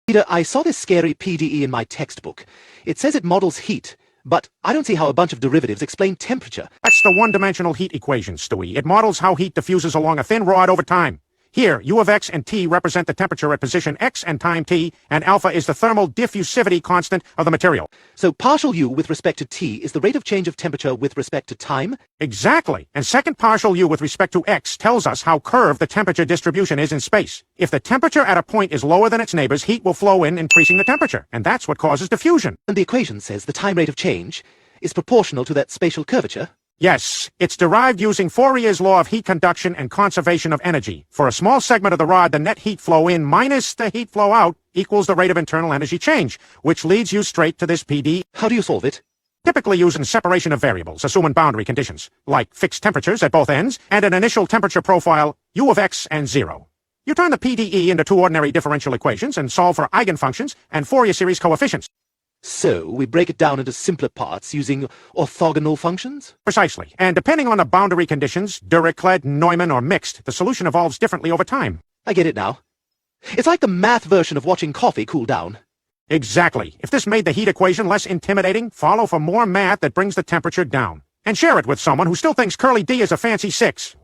Peter, I saw this scary PDE in my textbook. It says it models heat, but I don't see how a bunch of derivatives explain temperature. That's the one-dimensional heat equation, Stewie. It models how heat diffuses along a thin rod over time. Here, U of x and t represent the temperature at position x and time t, and alpha is the thermal diffusivity constant of the material. So partial U with respect to t is the rate of change of temperature with respect to time? Exactly. And second partial U with respect to x tells us how curved the temperature distribution is in space. If the temperature at a point is lower than its neighbors, heat will flow in, increasing the temperature. And that's what causes diffusion. And the equation says the time rate of change is proportional to that spatial curvature? Yes, it's derived using Fourier's law of heat conduction and conservation of energy. For a small segment of the rod, the net heat flow in minus the heat flow out equals the rate of internal energy change, which leads you straight to this PD. How do you solve it? Typically using separation of variables, assuming boundary conditions, like fixed temperatures at both ends, and an initial temperature profile, U of x and 0. You turn the PDE into two ordinary differential equations and solve for eigenfunctions and Fourier series coefficients. So, we break it down into simpler parts using orthogonal functions? Precisely. And depending on the boundary conditions, Dirichlet, Neumann, or mixed, the solution evolves differently over time. I get it now. It's like the math version of watching coffee cool down. Exactly. If this made the heat equation less intimidating, follow for more math that brings the temperature down. And share it with someone who still thinks curly D is a fancy 6.